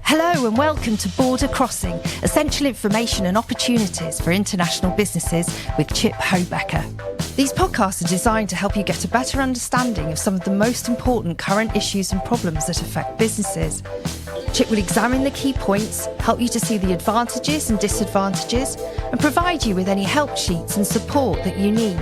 Hello and welcome to Border Crossing, essential information and opportunities for international businesses with Chip Hobecker. These podcasts are designed to help you get a better understanding of some of the most important current issues and problems that affect businesses. Chip will examine the key points, help you to see the advantages and disadvantages, and provide you with any help sheets and support that you need.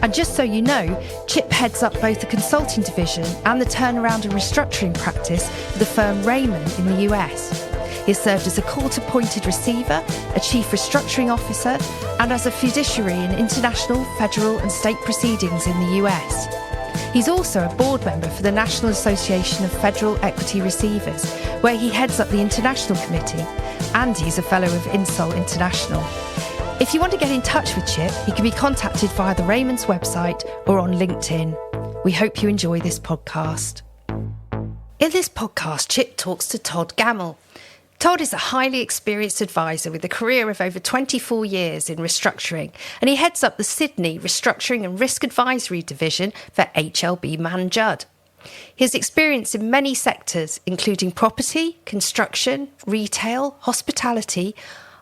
And just so you know, Chip heads up both the consulting division and the turnaround and restructuring practice for the firm Raymond in the US. He has served as a court-appointed receiver, a chief restructuring officer, and as a fiduciary in international, federal and state proceedings in the US. He's also a board member for the National Association of Federal Equity Receivers, where he heads up the International Committee, and he's a fellow of Insol International. If you want to get in touch with Chip, he can be contacted via the Raymond's website or on LinkedIn. We hope you enjoy this podcast. In this podcast, Chip talks to Todd Gammel. Todd is a highly experienced advisor with a career of over 24 years in restructuring, and he heads up the Sydney Restructuring and Risk Advisory Division for HLB Mann Judd. He has experience in many sectors, including property, construction, retail, hospitality,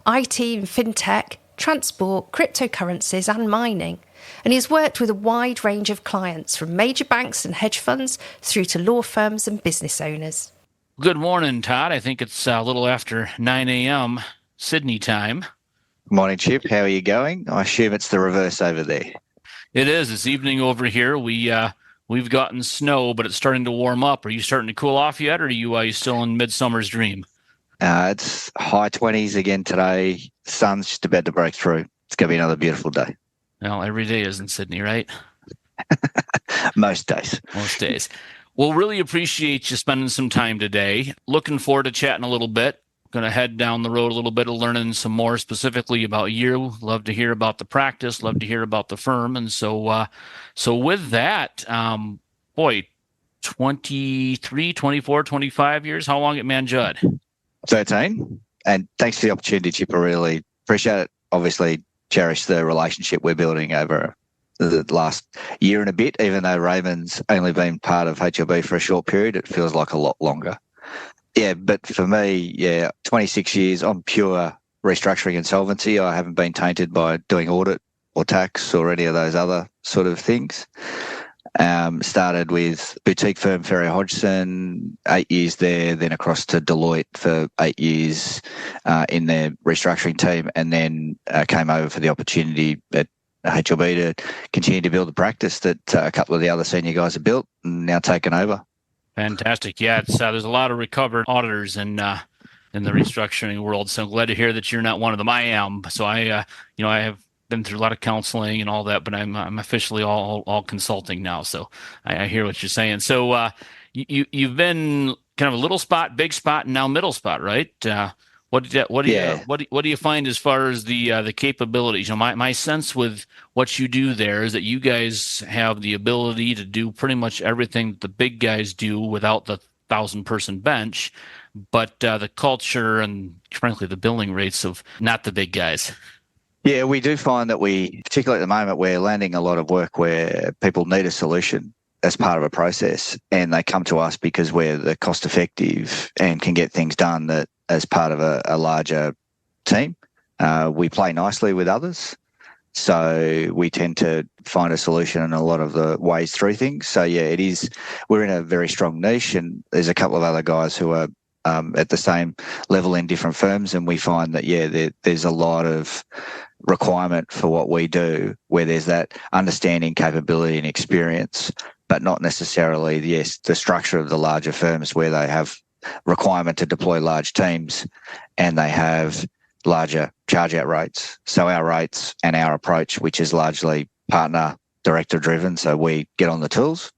IT and fintech, transport, cryptocurrencies and mining. And he has worked with a wide range of clients, from major banks and hedge funds through to law firms and business owners. Good morning, Todd. I think it's a little after 9 a.m. Sydney time. Good morning, Chip. How are you going? I assume it's the reverse over there. It is. It's evening over here. We've gotten snow, but it's starting to warm up. Are you starting to cool off yet, or are you still in midsummer's dream? It's high 20s again today. Sun's just about to break through. It's going to be another beautiful day. Well, every day is in Sydney, right? Most days. Most days. Well, really appreciate you spending some time today. Looking forward to chatting a little bit. Going to head down the road a little bit of learning some more specifically about you. Love to hear about the practice. Love to hear about the firm. And so with that, 23, 24, 25 years. How long at Mann Judd? 13. And thanks for the opportunity, Chip. I really appreciate it. Obviously, cherish the relationship we're building over the last year and a bit. Even though Raymond's only been part of HLB for a short period, it feels like a lot longer. Yeah, but for me, 26 years on pure restructuring insolvency. I haven't been tainted by doing audit or tax or any of those other sort of things. Started with boutique firm Ferry Hodgson, 8 years there, then across to Deloitte for 8 years in their restructuring team, and then came over for the opportunity at HLB to continue to build the practice that a couple of the other senior guys have built and now taken over. Fantastic. Yeah, it's there's a lot of recovered auditors in the restructuring world, so I'm glad to hear that you're not one of them. I am. So I have been through a lot of counseling and all that, but I'm officially all consulting now. So I hear what you're saying. So you've been kind of a little spot, big spot, and now middle spot, right? What do you find as far as the capabilities? My sense with what you do there is that you guys have the ability to do pretty much everything that the big guys do without the 1,000-person bench, but the culture and frankly the billing rates of not the big guys. Yeah, we do find that particularly at the moment, we're landing a lot of work where people need a solution as part of a process, and they come to us because we're the cost effective and can get things done that as part of a larger team. We play nicely with others, so we tend to find a solution in a lot of the ways through things. So yeah, we're in a very strong niche, and there's a couple of other guys who are at the same level in different firms, and we find that there's a lot of requirement for what we do where there's that understanding, capability and experience, but not necessarily the structure of the larger firms where they have requirement to deploy large teams and they have larger charge out rates. So our rates and our approach, which is largely partner director driven, so we get on the tools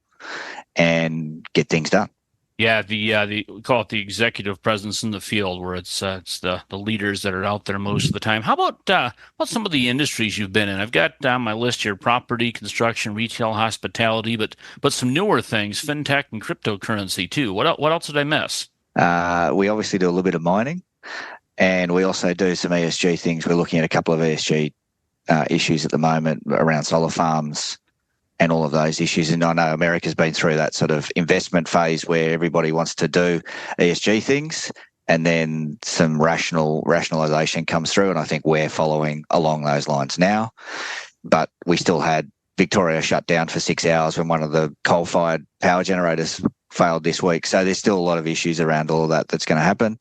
and get things done. Yeah, we call it the executive presence in the field, where it's the leaders that are out there most of the time. How about some of the industries you've been in? I've got on my list here property, construction, retail, hospitality, but some newer things, fintech and cryptocurrency too. What else did I miss? We obviously do a little bit of mining, and we also do some ESG things. We're looking at a couple of ESG issues at the moment around solar farms and all of those issues. And I know America's been through that sort of investment phase where everybody wants to do ESG things, and then some rationalisation comes through, and I think we're following along those lines now. But we still had Victoria shut down for 6 hours when one of the coal-fired power generators failed this week. So there's still a lot of issues around all of that that's going to happen.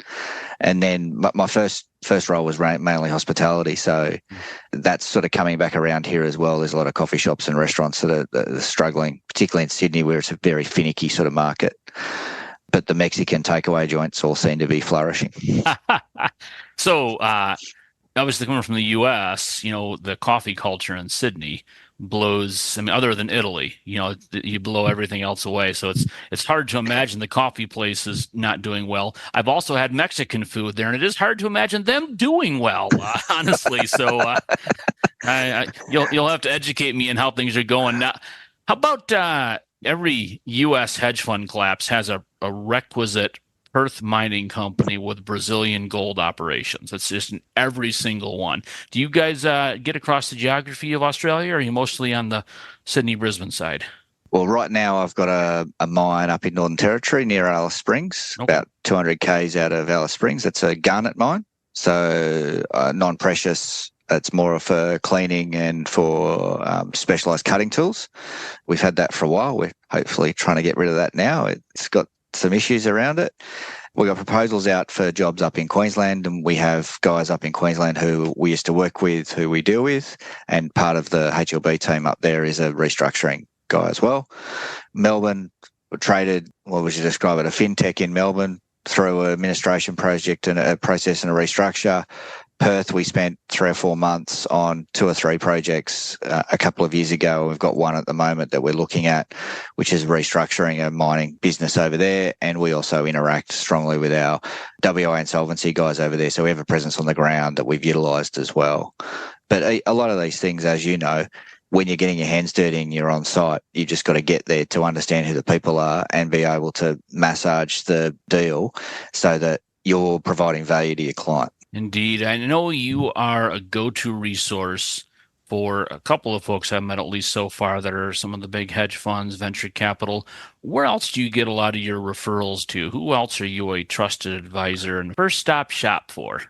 And then my first role was mainly hospitality, so that's sort of coming back around here as well. There's a lot of coffee shops and restaurants that are struggling, particularly in Sydney, where it's a very finicky sort of market. But the Mexican takeaway joints all seem to be flourishing. So, obviously coming from the U.S., the coffee culture in Sydney blows. I mean, other than Italy, you blow everything else away. So it's hard to imagine the coffee places not doing well. I've also had Mexican food there, and it is hard to imagine them doing well, honestly. So you'll have to educate me in how things are going now. How about every U.S. hedge fund collapse has a requisite Perth mining company with Brazilian gold operations. It's just in every single one. Do you guys get across the geography of Australia, or are you mostly on the Sydney-Brisbane side? Well, right now I've got a mine up in Northern Territory near Alice Springs, about 200 k's out of Alice Springs. It's a garnet mine, so non-precious. It's more for cleaning and for specialised cutting tools. We've had that for a while. We're hopefully trying to get rid of that now. It's got some issues around it. We got proposals out for jobs up in Queensland, and we have guys up in Queensland who we used to work with, who we deal with, and part of the HLB team up there is a restructuring guy as well. Melbourne traded, what would you describe it, a fintech in Melbourne through an administration project and a process and a restructure. Perth, we spent 3 or 4 months on 2 or 3 projects a couple of years ago. We've got one at the moment that we're looking at, which is restructuring a mining business over there. And we also interact strongly with our WA insolvency guys over there. So we have a presence on the ground that we've utilised as well. But a lot of these things, as you know, when you're getting your hands dirty and you're on site, you've just got to get there to understand who the people are and be able to massage the deal so that you're providing value to your client. Indeed. I know you are a go-to resource for a couple of folks I've met, at least so far, that are some of the big hedge funds, venture capital. Where else do you get a lot of your referrals to? Who else are you a trusted advisor and first stop shop for?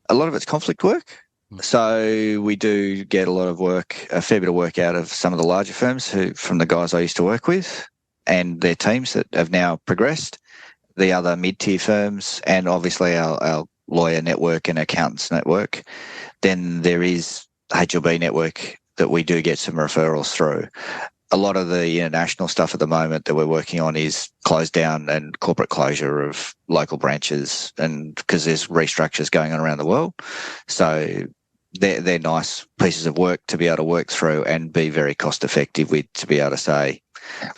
A lot of it's conflict work. So we do get a lot of work, a fair bit of work out of some of the larger firms from the guys I used to work with and their teams that have now progressed, the other mid-tier firms, and obviously our lawyer network and accountants network. Then there is HLB network that we do get some referrals through. A lot of the international stuff at the moment that we're working on is closed down and corporate closure of local branches, and because there's restructures going on around the world. So they're nice pieces of work to be able to work through and be very cost effective with, to be able to say,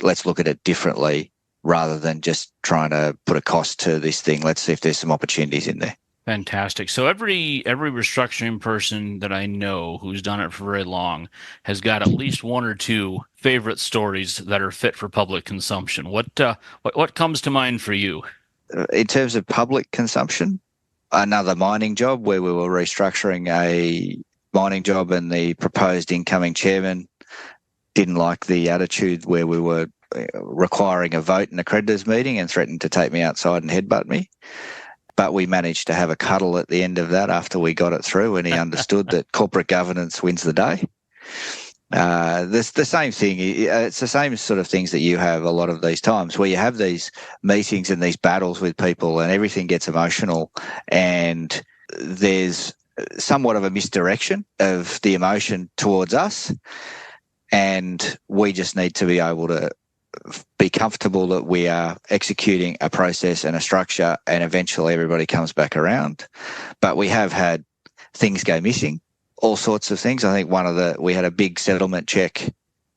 let's look at it differently rather than just trying to put a cost to this thing. Let's see if there's some opportunities in there. Fantastic. So every restructuring person that I know who's done it for very long has got at least 1 or 2 favorite stories that are fit for public consumption. What comes to mind for you? In terms of public consumption, another mining job where we were restructuring a mining job, and the proposed incoming chairman didn't like the attitude where we were requiring a vote in a creditors meeting and threatened to take me outside and headbutt me. But we managed to have a cuddle at the end of that after we got it through, and he understood that corporate governance wins the day. The same thing. It's the same sort of things that you have a lot of these times where you have these meetings and these battles with people and everything gets emotional, and there's somewhat of a misdirection of the emotion towards us, and we just need to be able to be comfortable that we are executing a process and a structure, and eventually everybody comes back around. But we have had things go missing, all sorts of things. I think we had a big settlement check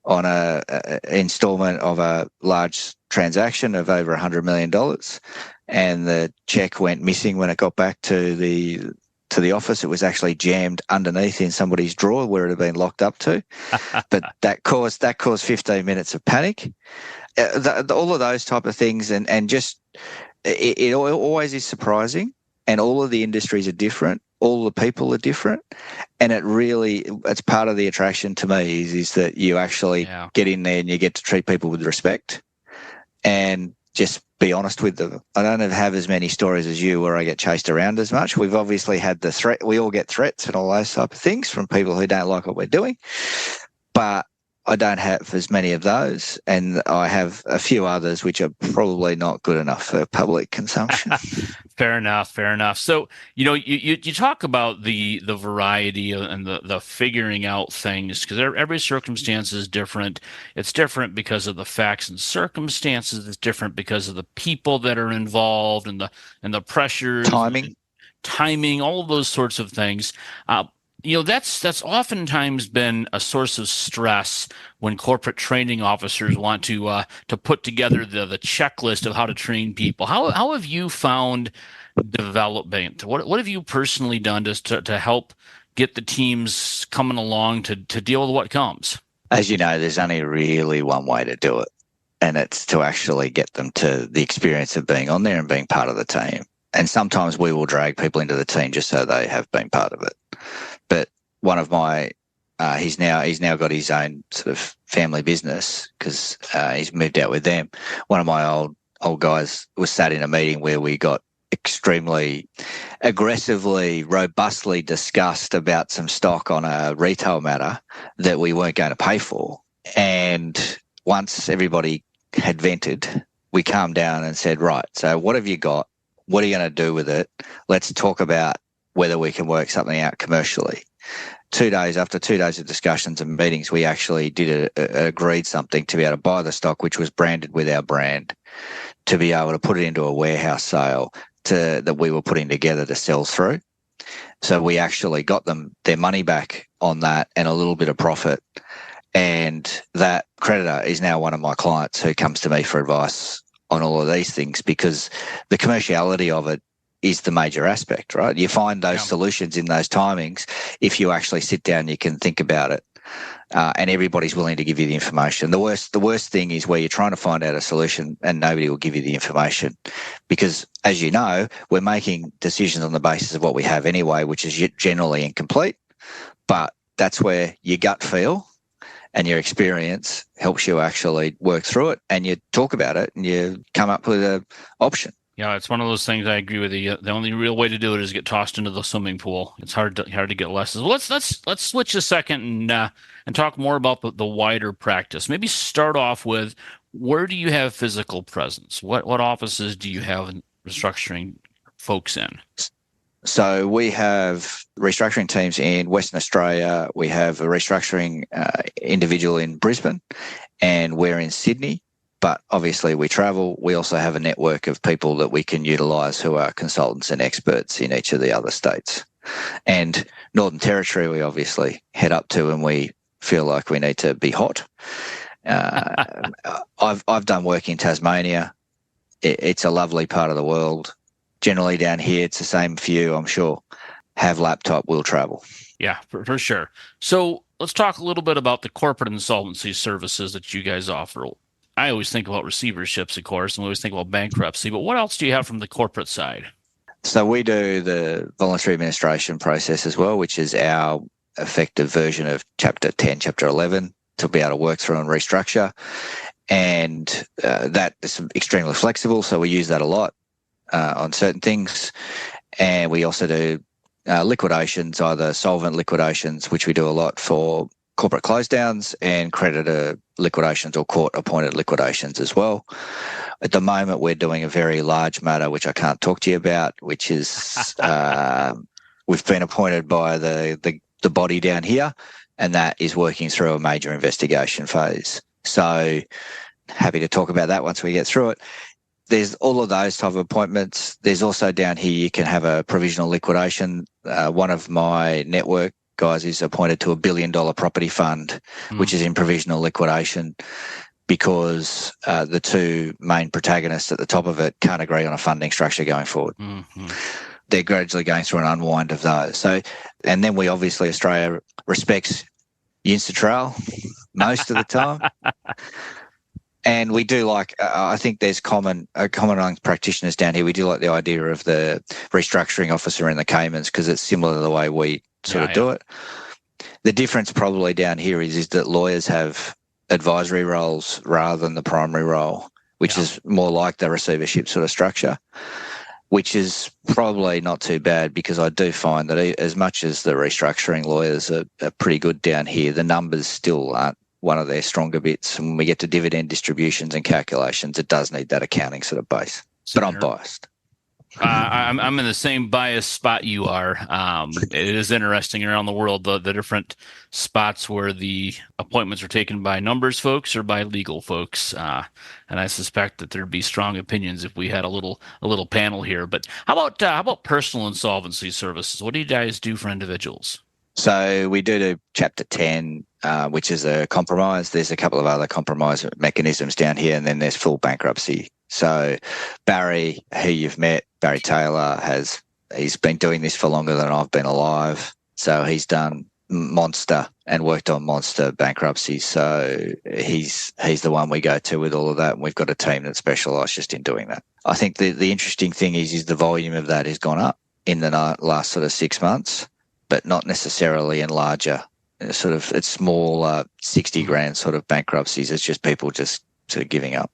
on a installment of a large transaction of over $100 million, and the check went missing when it got back to the office. It was actually jammed underneath in somebody's drawer where it had been locked up to. But that caused 15 minutes of panic. All of those type of things, and just it always is surprising, and all of the industries are different. all the people are different. And it's part of the attraction to me is that you actually get in there and you get to treat people with respect and just be honest with them. I don't have as many stories as you where I get chased around as much. We've obviously had the threat. We all get threats and all those type of things from people who don't like what we're doing. But I don't have as many of those, and I have a few others which are probably not good enough for public consumption. Fair enough. So, you talk about the variety and the figuring out things, because every circumstance is different. It's different because of the facts and circumstances. It's different because of the people that are involved and the pressures, timing, all of those sorts of things. That's oftentimes been a source of stress when corporate training officers want to put together the checklist of how to train people. How have you found development? What have you personally done to help get the teams coming along to deal with what comes? As you know, there's only really one way to do it, and it's to actually get them to the experience of being on there and being part of the team. And sometimes we will drag people into the team just so they have been part of it. But one of my, he's now got his own sort of family business because he's moved out with them. One of my old guys was sat in a meeting where we got extremely aggressively, robustly discussed about some stock on a retail matter that we weren't going to pay for. And once everybody had vented, we calmed down and said, right, so what have you got? What are you going to do with it? Let's talk about whether we can work something out commercially. After 2 days of discussions and meetings, we actually agreed something to be able to buy the stock, which was branded with our brand, to be able to put it into a warehouse sale that we were putting together to sell through. So we actually got them their money back on that and a little bit of profit. And that creditor is now one of my clients who comes to me for advice on all of these things, because the commerciality of it is the major aspect, right? You find those solutions in those timings if you actually sit down, you can think about it, and everybody's willing to give you the information. The worst thing is where you're trying to find out a solution and nobody will give you the information, because, as you know, we're making decisions on the basis of what we have anyway, which is generally incomplete, but that's where your gut feel and your experience helps you actually work through it, and you talk about it and you come up with an option. Yeah, it's one of those things. I agree with you. The only real way to do it is get tossed into the swimming pool. It's hard to get lessons. Well, let's switch a second and talk more about the wider practice. Maybe start off with, where do you have physical presence? What offices do you have in restructuring folks in? So we have restructuring teams in Western Australia. We have a restructuring individual in Brisbane, and we're in Sydney. But obviously we travel. We also have a network of people that we can utilise who are consultants and experts in each of the other states. And Northern Territory we obviously head up to when we feel like we need to be hot. I've done work in Tasmania. It's a lovely part of the world. Generally down here it's the same for you, I'm sure. Have laptop, will travel. Yeah, for sure. So let's talk a little bit about the corporate insolvency services that you guys offer. I always think about receiverships, of course, and we always think about bankruptcy, but what else do you have from the corporate side? So we do the voluntary administration process as well, which is our effective version of Chapter 10, Chapter 11, to be able to work through and restructure. And that is extremely flexible, so we use that a lot on certain things. And we also do liquidations, either solvent liquidations, which we do a lot for corporate close downs, and creditor liquidations or court-appointed liquidations as well. At the moment, we're doing a very large matter, which I can't talk to you about, which is we've been appointed by the body down here, and that is working through a major investigation phase. So happy to talk about that once we get through it. There's all of those type of appointments. There's also down here, you can have a provisional liquidation. One of my network guys is appointed to $1 billion property fund, which is in provisional liquidation because the two main protagonists at the top of it can't agree on a funding structure going forward. Mm-hmm. They're gradually going through an unwind of those. So, and then we obviously, Australia respects Unistral most of the time. And we do like, I think there's common among practitioners down here. We do like the idea of the restructuring officer in the Caymans because it's similar to the way we sort of do it. The difference probably down here is that lawyers have advisory roles rather than the primary role, which is more like the receivership sort of structure, which is probably not too bad because I do find that as much as the restructuring lawyers are pretty good down here, the numbers still aren't one of their stronger bits. And when we get to dividend distributions and calculations, it does need that accounting sort of base. But I'm biased. I'm in the same biased spot you are. It is interesting around the world, the different spots where the appointments are taken by numbers folks or by legal folks. And I suspect that there'd be strong opinions if we had a little panel here. But how about personal insolvency services? What do you guys do for individuals? So we do Chapter 10, which is a compromise. There's a couple of other compromise mechanisms down here, and then there's full bankruptcy. So Barry, who you've met, Barry Taylor, he's been doing this for longer than I've been alive. So he's done monster and worked on monster bankruptcy. So he's the one we go to with all of that, and we've got a team that specialise just in doing that. I think the interesting thing is the volume of that has gone up in the last sort of 6 months, but not necessarily in larger sort of, it's small 60 grand sort of bankruptcies. It's just people just sort of giving up.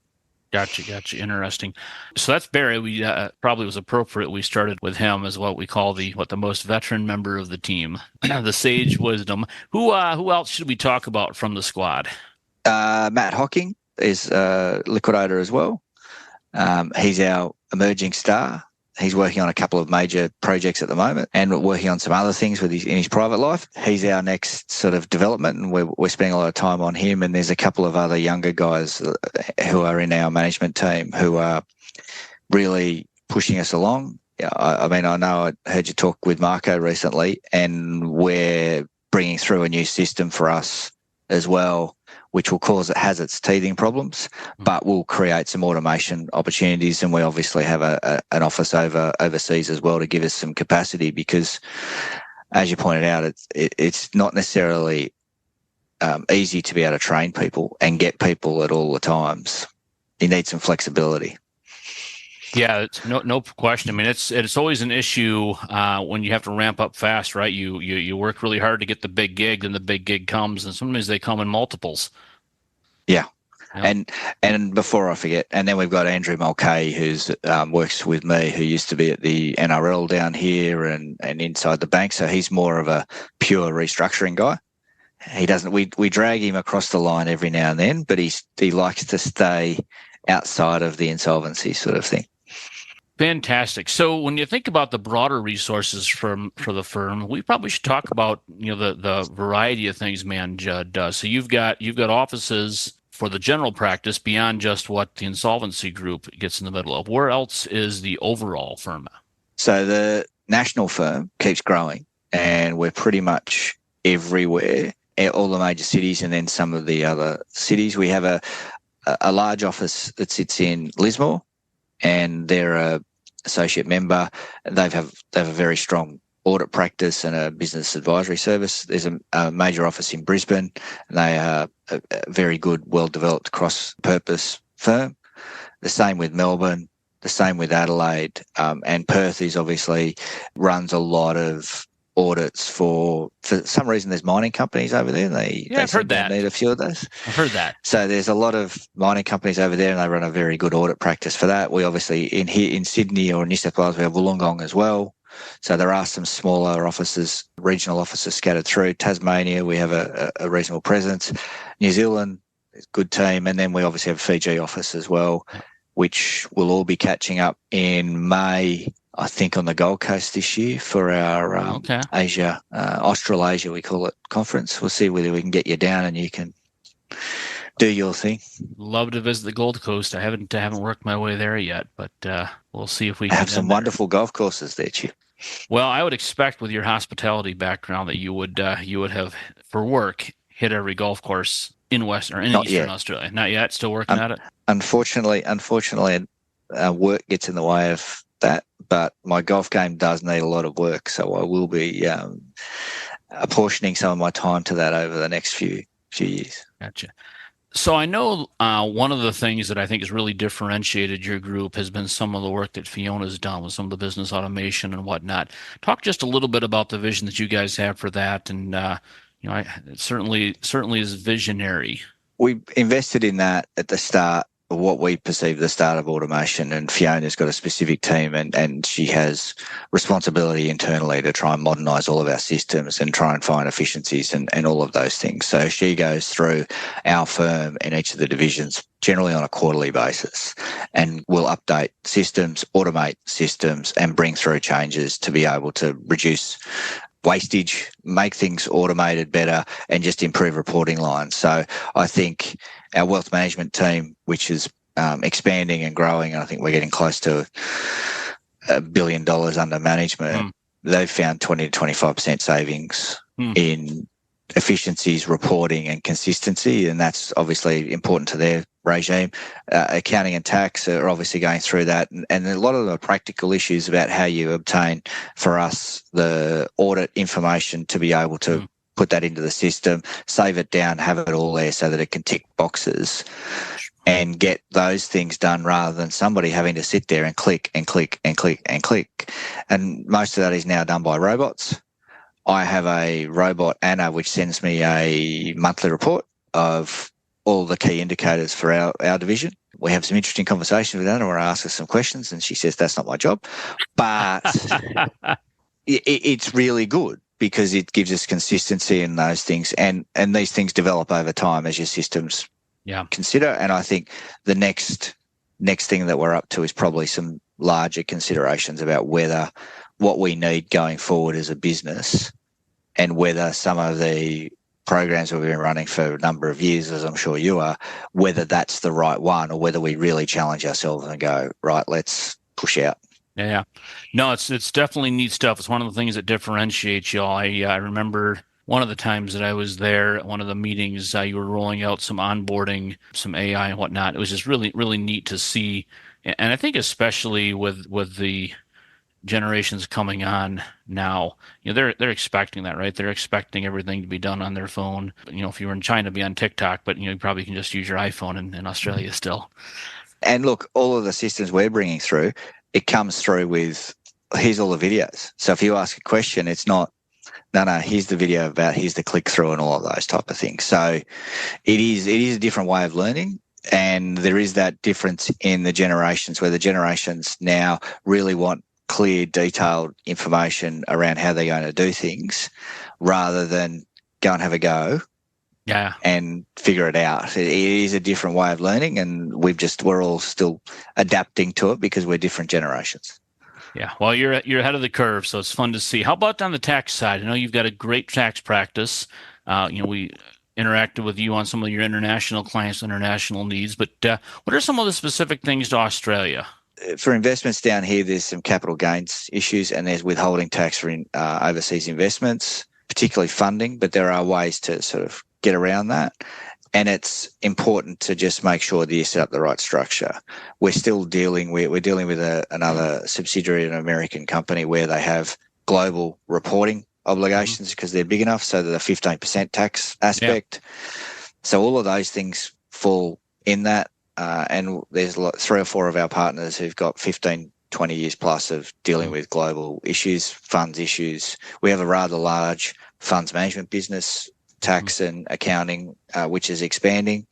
Gotcha. Interesting. So that's Barry. We probably was appropriate. We started with him as what we call the most veteran member of the team, the sage wisdom. Who else should we talk about from the squad? Matt Hocking is a liquidator as well. He's our emerging star. He's working on a couple of major projects at the moment and working on some other things in his private life. He's our next sort of development, and we're spending a lot of time on him. And there's a couple of other younger guys who are in our management team who are really pushing us along. I mean, I know I heard you talk with Marco recently, and we're bringing through a new system for us as well, which has its teething problems, but will create some automation opportunities. And we obviously have an office overseas as well to give us some capacity because, as you pointed out, it's not necessarily easy to be able to train people and get people at all the times. You need some flexibility. Yeah, it's no question. I mean, it's always an issue when you have to ramp up fast, right? You work really hard to get the big gig, and the big gig comes, and sometimes they come in multiples. Yeah. And before I forget, and then we've got Andrew Mulcahy, who's works with me, who used to be at the NRL down here and inside the bank. So he's more of a pure restructuring guy. He doesn't. We drag him across the line every now and then, but he likes to stay outside of the insolvency sort of thing. Fantastic. So when you think about the broader resources for the firm, we probably should talk about the variety of things Mann Judd does. So you've got offices for the general practice beyond just what the insolvency group gets in the middle of. Where else is the overall firm? So the national firm keeps growing, and we're pretty much everywhere, all the major cities, and then some of the other cities. We have a large office that sits in Lismore, and they're a associate member. They have a very strong audit practice and a business advisory service. There's a major office in Brisbane, and they are a very good, well-developed cross-purpose firm. The same with Melbourne, the same with Adelaide, and Perth is obviously runs a lot of audits for some reason. There's mining companies over there. I've heard that. Need a few of those. I've heard that. So there's a lot of mining companies over there, and they run a very good audit practice for that. We obviously in Sydney or New South Wales, we have Wollongong as well. So there are some smaller offices, regional offices scattered through. Tasmania, we have a reasonable presence. New Zealand, is a good team. And then we obviously have a Fiji office as well, which will all be catching up in May, I think, on the Gold Coast this year for our Asia, Australasia, we call it, conference. We'll see whether we can get you down and you can do your thing. Love to visit the Gold Coast. I haven't worked my way there yet, but we'll see if we can have some wonderful golf courses there, Chip. Well, I would expect with your hospitality background that you would have, for work, hit every golf course in Western or in Eastern Australia. Not yet. Still working at it. Unfortunately, work gets in the way of that, but my golf game does need a lot of work, so I will be apportioning some of my time to that over the next few years. Gotcha. So I know one of the things that I think has really differentiated your group has been some of the work that Fiona's done with some of the business automation and whatnot. Talk just a little bit about the vision that you guys have for that, and it certainly is visionary. We invested in that at the start, what we perceive the start of automation, and Fiona's got a specific team and she has responsibility internally to try and modernise all of our systems and try and find efficiencies and all of those things. So she goes through our firm and each of the divisions generally on a quarterly basis, and we'll update systems, automate systems, and bring through changes to be able to reduce wastage, make things automated better, and just improve reporting lines. So I think our wealth management team, which is expanding and growing, and I think we're getting close to $1 billion under management, they've found 20 to 25% savings in efficiencies, reporting and consistency, and that's obviously important to their regime. Accounting and tax are obviously going through that, and a lot of the practical issues about how you obtain, for us, the audit information to be able to put that into the system, save it down, have it all there so that it can tick boxes and get those things done rather than somebody having to sit there and click and click and click and click. And most of that is now done by robots. I have a robot, Anna, which sends me a monthly report of all the key indicators for our division. We have some interesting conversations with Anna where I ask her some questions and she says, that's not my job. But it's really good because it gives us consistency in those things. And these things develop over time as your systems consider. And I think the next thing that we're up to is probably some larger considerations about what we need going forward as a business, and whether some of the programs we've been running for a number of years, as I'm sure you are, whether that's the right one or whether we really challenge ourselves and go, right, let's push out. Yeah. No, it's definitely neat stuff. It's one of the things that differentiates y'all. I remember one of the times that I was there at one of the meetings, you were rolling out some onboarding, some AI and whatnot. It was just really, really neat to see. And I think especially with the generations coming on now, they're expecting that, right? They're expecting everything to be done on their phone. If you were in China, be on TikTok, but you probably can just use your iPhone in Australia still. And look, all of the systems we're bringing through, it comes through with, here's all the videos. So if you ask a question, it's not, no, here's the video here's the click through and all of those type of things. So it is a different way of learning. And there is that difference in the generations, where the generations now really want clear, detailed information around how they're going to do things rather than go and have a go and figure it out. It is a different way of learning, and we're all still adapting to it because we're different generations. Yeah, well, you're ahead of the curve, so it's fun to see. How about on the tax side? I know you've got a great tax practice. We interacted with you on some of your international clients' international needs, but what are some of the specific things to Australia? For investments down here, there's some capital gains issues, and there's withholding tax for overseas investments, particularly funding, but there are ways to sort of get around that. And it's important to just make sure that you set up the right structure. We're dealing with another subsidiary of an American company where they have global reporting obligations because they're big enough, so that the 15% tax aspect. So all of those things fall in that. And there's 3 or 4 of our partners who've got 15, 20 years plus of dealing with global issues, funds issues. We have a rather large funds management business, tax and accounting, which is expanding.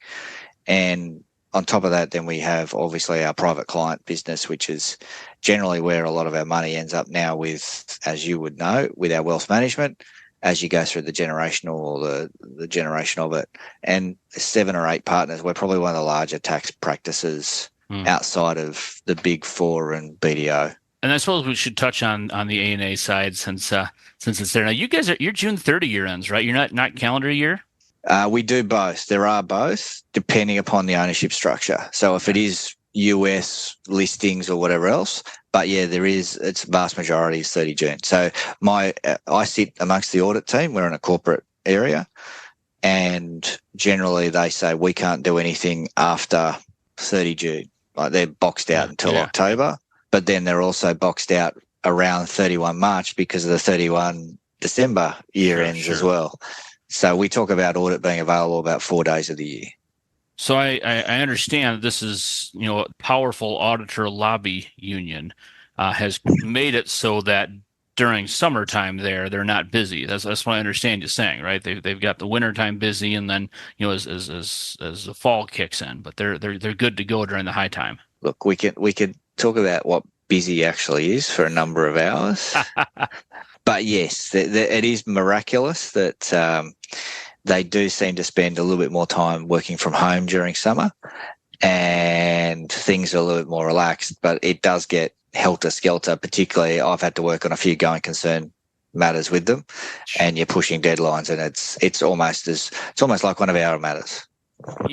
And on top of that, then we have obviously our private client business, which is generally where a lot of our money ends up now with, as you would know, with our wealth management, as you go through the generational or the generation of it. And 7 or 8 partners, we're probably one of the larger tax practices outside of the big 4 and BDO. And I suppose we should touch on the A&A side since it's there. Now, you guys you're June 30 year ends, right? You're not calendar year? We do both. There are both, depending upon the ownership structure. So if it is US listings or whatever else, but yeah, it's vast majority is 30 June. So I sit amongst the audit team. We're in a corporate area, and generally they say we can't do anything after 30 June. Like they're boxed out until October, but then they're also boxed out around 31 March because of the 31 December year ends as well. So we talk about audit being available about 4 days of the year. So I understand this is, a powerful auditor lobby union has made it so that during summertime they're not busy. That's what I understand you saying, right? They've got the wintertime busy, and then as the fall kicks in, but they're good to go during the high time. Look, we could talk about what busy actually is for a number of hours, but yes, it is miraculous that they do seem to spend a little bit more time working from home during summer, and things are a little bit more relaxed. But it does get helter skelter. Particularly, I've had to work on a few going concern matters with them, and you're pushing deadlines, and it's almost like one of our matters.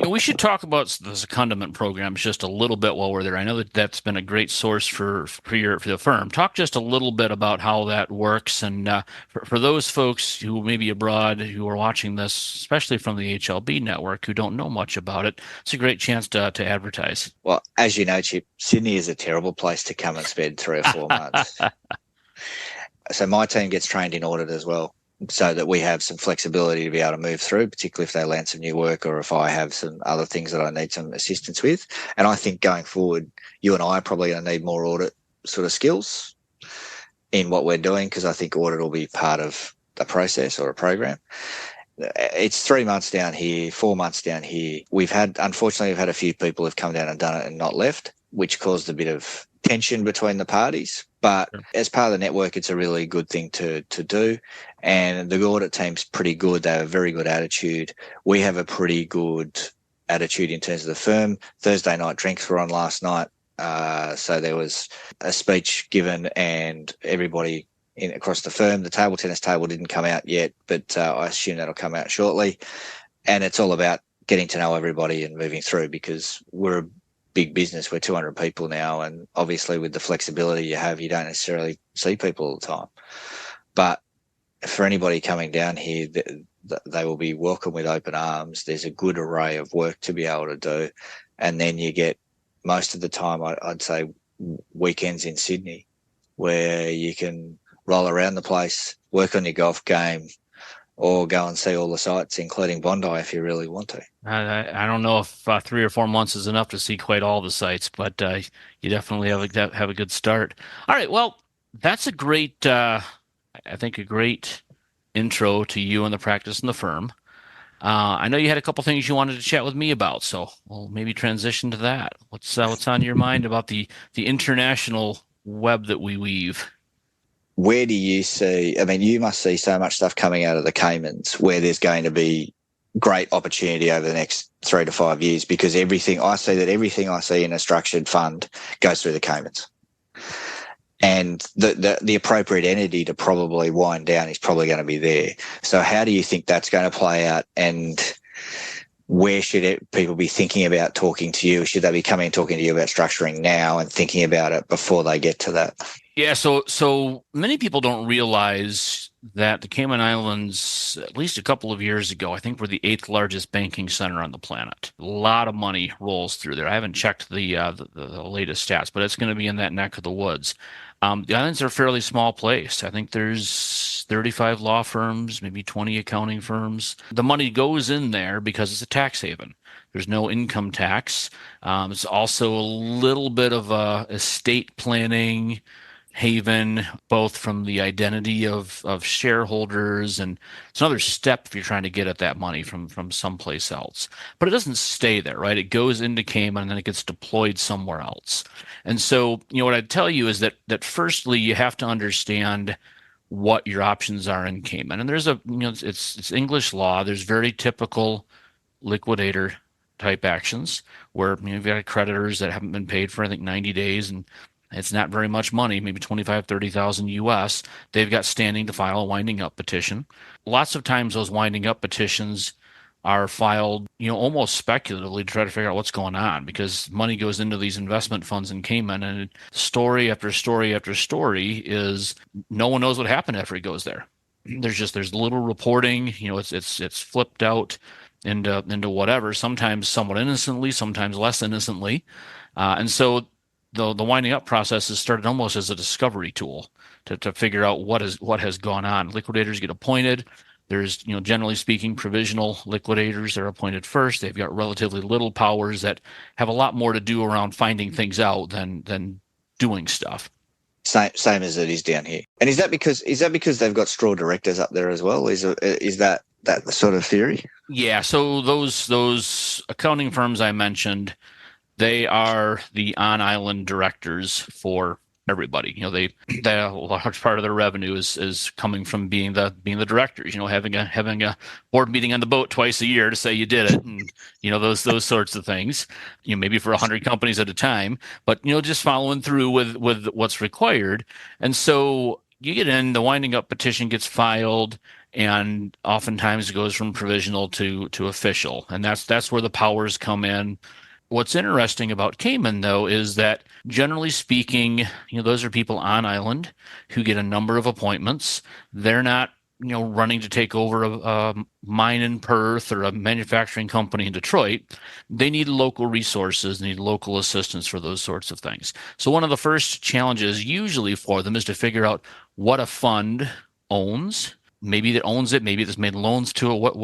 We should talk about the secondment programs just a little bit while we're there. I know that that's been a great source for the firm. Talk just a little bit about how that works, and for those folks who may be abroad who are watching this, especially from the HLB network, who don't know much about it, it's a great chance to advertise. Well, as you know, Chip, Sydney is a terrible place to come and spend 3 or 4 months. So my team gets trained in audit as well, so that we have some flexibility to be able to move through, particularly if they land some new work or if I have some other things that I need some assistance with. And I think going forward, you and I are probably going to need more audit sort of skills in what we're doing, because I think audit will be part of a process or a program. It's 3 months down here, 4 months down here. Unfortunately, we've had a few people who've come down and done it and not left, which caused a bit of tension between the parties. But as part of the network, it's a really good thing to do. And the audit team's pretty good. They have a very good attitude. We have a pretty good attitude in terms of the firm. Thursday night drinks were on last night. So there was a speech given, and everybody across the firm. The table tennis table didn't come out yet, but I assume that'll come out shortly. And it's all about getting to know everybody and moving through, because we're a big business. We're 200 people now, and obviously with the flexibility you have, you don't necessarily see people all the time. But for anybody coming down here, they will be welcome with open arms. There's a good array of work to be able to do. And then you get, most of the time, I'd say, weekends in Sydney where you can roll around the place, work on your golf game, or go and see all the sites, including Bondi, if you really want to. I don't know if 3 or 4 months is enough to see quite all the sites, but you definitely have a good start. All right, well, that's a great, I think, a great intro to you and the practice and the firm. I know you had a couple things you wanted to chat with me about, so we'll maybe transition to that. What's on your mind about the international web that we weave? Where do you see, I mean, you must see so much stuff coming out of the Caymans where there's going to be great opportunity over the next 3 to 5 years, because everything I see in a structured fund goes through the Caymans. And the appropriate entity to probably wind down is probably going to be there. So how do you think that's going to play out, and where should people be thinking about talking to you? Should they be coming and talking to you about structuring now and thinking about it before they get to that? Yeah, so many people don't realize that the Cayman Islands, at least a couple of years ago, I think were the 8th largest banking center on the planet. A lot of money rolls through there. I haven't checked the latest stats, but it's going to be in that neck of the woods. The islands are a fairly small place. I think there's 35 law firms, maybe 20 accounting firms. The money goes in there because it's a tax haven. There's no income tax. It's also a little bit of a estate planning haven, both from the identity of shareholders, and it's another step if you're trying to get at that money from someplace else. But it doesn't stay there, right? It goes into Cayman and then it gets deployed somewhere else. And so, what I'd tell you is that firstly, you have to understand what your options are in Cayman. And there's it's English law. There's very typical liquidator type actions where you've got creditors that haven't been paid for, I think, 90 days, and it's not very much money, maybe 25, 30,000 US. They've got standing to file a winding up petition. Lots of times those winding up petitions are filed, almost speculatively to try to figure out what's going on, because money goes into these investment funds in Cayman, and story after story after story is no one knows what happened after it goes there. There's little reporting, it's flipped out into whatever, sometimes somewhat innocently, sometimes less innocently. And so the winding up process is started almost as a discovery tool to figure out what has gone on. Liquidators get appointed. There's, generally speaking, provisional liquidators that are appointed first. They've got relatively little powers that have a lot more to do around finding things out than doing stuff. Same as it is down here. And is that because they've got straw directors up there as well? Is that the sort of theory? Yeah. So those accounting firms I mentioned, they are the on-island directors for everybody. A large part of their revenue is coming from being the directors. Having a board meeting on the boat twice a year to say you did it, and those sorts of things. Maybe for 100 companies at a time, but just following through with what's required. And so you get in, the winding up petition gets filed, and oftentimes it goes from provisional to official, and that's where the powers come in. What's interesting about Cayman, though, is that generally speaking, those are people on island who get a number of appointments. They're not, running to take over a mine in Perth or a manufacturing company in Detroit. They need local resources, they need local assistance for those sorts of things. So one of the first challenges usually for them is to figure out what a fund owns. Maybe that owns it, maybe that's made loans to it.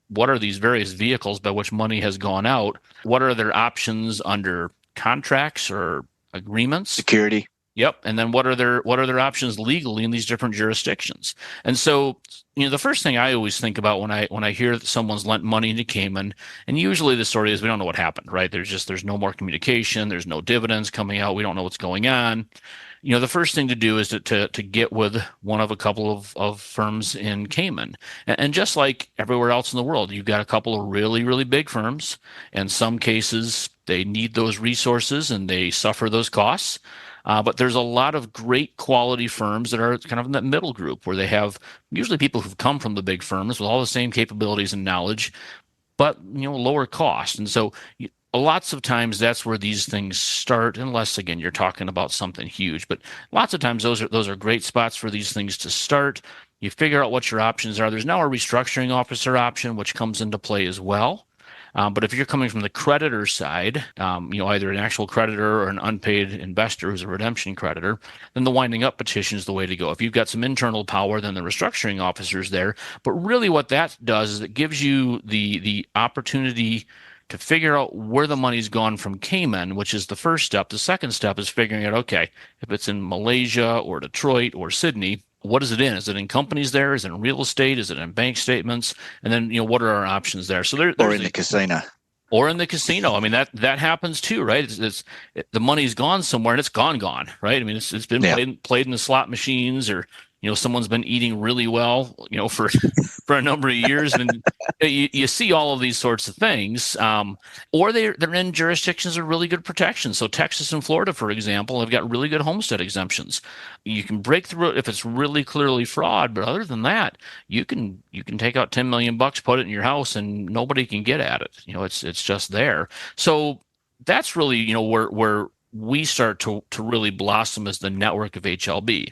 What are these various vehicles by which money has gone out? What are their options under contracts or agreements? Security. Yep. And then what are their options legally in these different jurisdictions? And so, the first thing I always think about when I hear that someone's lent money into Cayman, and usually the story is we don't know what happened, right? There's no more communication, there's no dividends coming out, we don't know what's going on. The first thing to do is to get with one of a couple of firms in Cayman. And just like everywhere else in the world, you've got a couple of really, really big firms. In some cases, they need those resources and they suffer those costs. But there's a lot of great quality firms that are kind of in that middle group where they have usually people who've come from the big firms with all the same capabilities and knowledge, but lower cost. And so lots of times that's where these things start, unless again you're talking about something huge. But lots of times those are great spots for these things to start. You figure out what your options are. There's now a restructuring officer option, which comes into play as well. But if you're coming from the creditor side, either an actual creditor or an unpaid investor who's a redemption creditor, then the winding up petition is the way to go. If you've got some internal power, then the restructuring officer's there. But really what that does is it gives you the opportunity to figure out where the money's gone from Cayman, which is the first step. The second step is figuring out, okay, if it's in Malaysia or Detroit or Sydney, what is it in? Is it in companies there? Is it in real estate? Is it in bank statements? And then, what are our options there? So or in the casino. Or in the casino. I mean, that happens too, right? The money's gone somewhere and it's gone, right? I mean, it's been played in the slot machines, or someone's been eating really well, for a number of years, and you see all of these sorts of things. Or they're in jurisdictions of really good protection. So Texas and Florida, for example, have got really good homestead exemptions. You can break through it if it's really clearly fraud, but other than that, you can take out $10 million, put it in your house, and nobody can get at it. It's just there. So that's really where we start to really blossom as the network of HLB.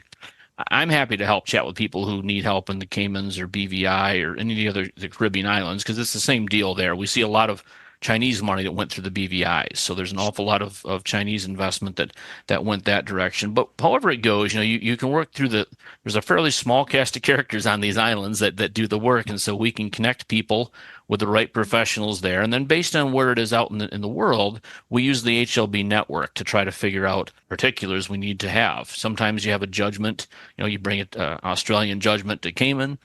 I'm happy to help chat with people who need help in the Caymans or BVI or any of the Caribbean islands, because it's the same deal there. We see a lot of Chinese money that went through the BVIs. So there's an awful lot of Chinese investment that went that direction. But however it goes, you can work through there's a fairly small cast of characters on these islands that do the work. And so we can connect people with the right professionals there. And then based on where it is out in the world, we use the HLB network to try to figure out particulars we need to have. Sometimes you have a judgment, you bring it Australian judgment to Cayman.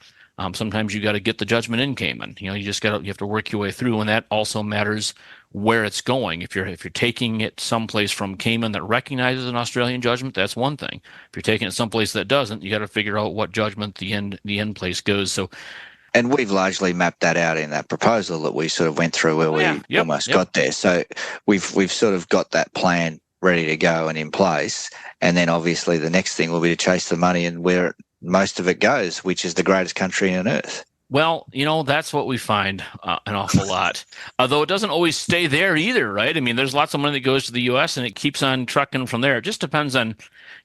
Sometimes you got to get the judgment in Cayman. You have to work your way through, and that also matters where it's going. If you're taking it someplace from Cayman that recognizes an Australian judgment, that's one thing. If you're taking it someplace that doesn't, you got to figure out what judgment the end place goes. So. And we've largely mapped that out in that proposal that we sort of went through where we almost got there. So we've sort of got that plan ready to go and in place. And then obviously the next thing will be to chase the money and where most of it goes, which is the greatest country on earth. Well, that's what we find an awful lot. Although it doesn't always stay there either, right? I mean, there's lots of money that goes to the U.S. and it keeps on trucking from there. It just depends on,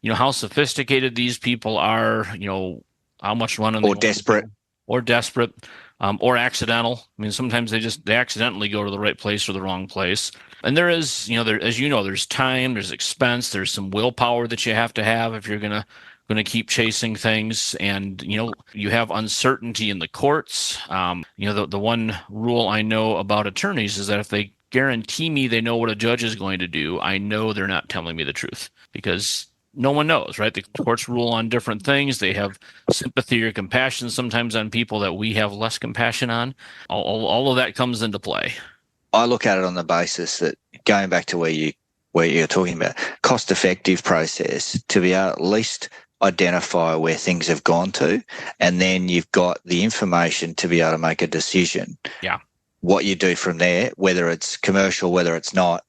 how sophisticated these people are, how much running they desperate. Or desperate, or accidental. I mean, sometimes they accidentally go to the right place or the wrong place. And there is, there's time, there's expense, there's some willpower that you have to have if you're going to going to keep chasing things, and you have uncertainty in the courts. The one rule I know about attorneys is that if they guarantee me they know what a judge is going to do, I know they're not telling me the truth, because no one knows, right? The courts rule on different things. They have sympathy or compassion sometimes on people that we have less compassion on. All of that comes into play. I look at it on the basis that, going back to where you're talking about, cost-effective process to be able to at least identify where things have gone to, and then you've got the information to be able to make a decision. Yeah. What you do from there, whether it's commercial, whether it's not,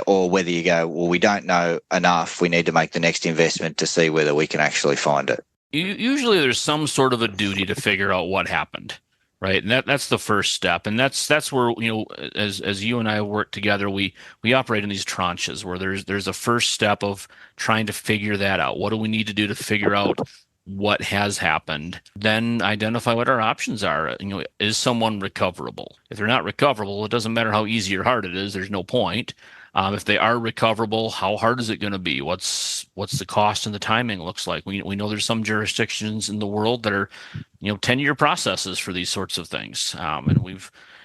or whether you go, well, we don't know enough, we need to make the next investment to see whether we can actually find it. Usually there's some sort of a duty to figure out what happened, right? And that's the first step. And that's where, as you and I work together, we operate in these tranches where there's a first step of trying to figure that out. What do we need to do to figure out what has happened? Then identify what our options are. Is someone recoverable? If they're not recoverable, it doesn't matter how easy or hard it is. There's no point. If they are recoverable, how hard is it going to be? What's the cost and the timing looks like? We know there's some jurisdictions in the world that are, 10-year processes for these sorts of things. And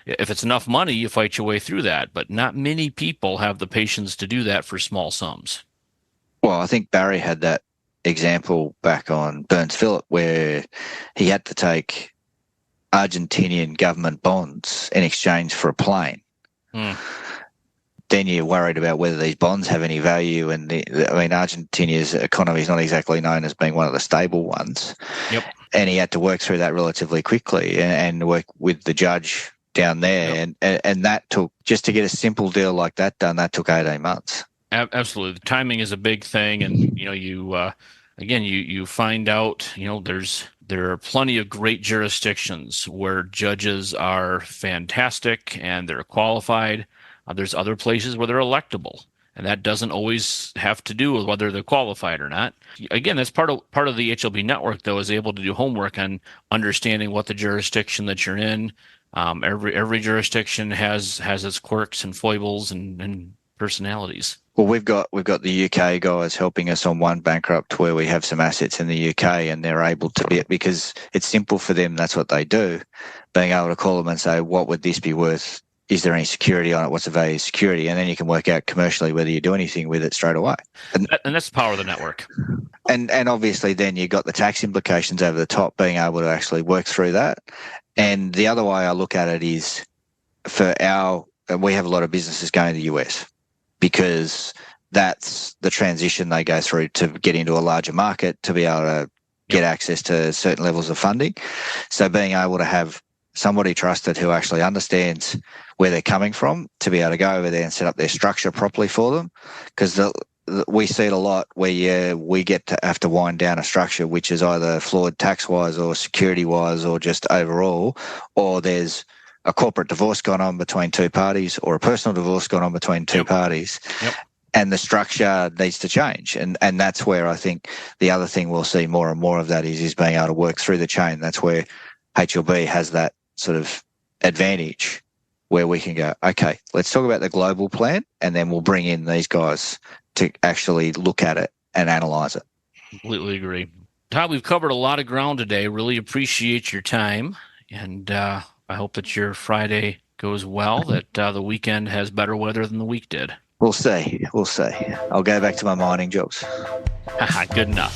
if it's enough money, you fight your way through that. But not many people have the patience to do that for small sums. Well, I think Barry had that example back on Burns Phillip, where he had to take Argentinian government bonds in exchange for a plane. Then you're worried about whether these bonds have any value. And Argentina's economy is not exactly known as being one of the stable ones. Yep. And he had to work through that relatively quickly and work with the judge down there. Yep. And that took, just to get a simple deal like that done, that took 18 months. Absolutely. The timing is a big thing. And, you find out, there are plenty of great jurisdictions where judges are fantastic and they're qualified. There's other places where they're electable, and that doesn't always have to do with whether they're qualified or not. Again, that's part of the HLB network, though, is able to do homework on understanding what the jurisdiction that you're in. Every jurisdiction has its quirks and foibles and personalities. Well, we've got the UK guys helping us on one bankrupt where we have some assets in the UK, and they're able to be, because it's simple for them, that's what they do, being able to call them and say, what would this be worth? Is there any security on it? What's the value of security? And then you can work out commercially whether you do anything with it straight away. And that's the power of the network. And obviously then you've got the tax implications over the top, being able to actually work through that. And the other way I look at it is, we have a lot of businesses going to the US because that's the transition they go through to get into a larger market, to be able to get access to certain levels of funding. So being able to have somebody trusted who actually understands where they're coming from, to be able to go over there and set up their structure properly for them. Because we see it a lot where we get to have to wind down a structure which is either flawed tax-wise or security-wise or just overall, or there's a corporate divorce gone on between two parties or a personal divorce gone on between two parties. Yep. And the structure needs to change. And that's where I think the other thing we'll see more and more of that is being able to work through the chain. That's where HLB has that sort of advantage where we can go, okay, let's talk about the global plan, and then we'll bring in these guys to actually look at it and analyze it. Completely agree. Todd, we've covered a lot of ground today. Really appreciate your time. And I hope that your Friday goes well, that the weekend has better weather than the week did. We'll see. I'll go back to my mining jobs. Good enough.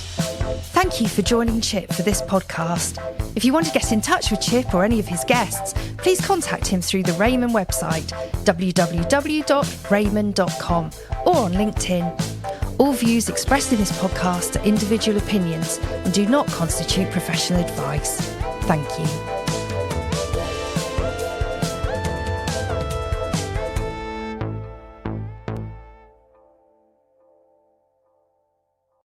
Thank you for joining Chip for this podcast. If you want to get in touch with Chip or any of his guests, please contact him through the Raymond website, www.raymond.com, or on LinkedIn. All views expressed in this podcast are individual opinions and do not constitute professional advice. Thank you.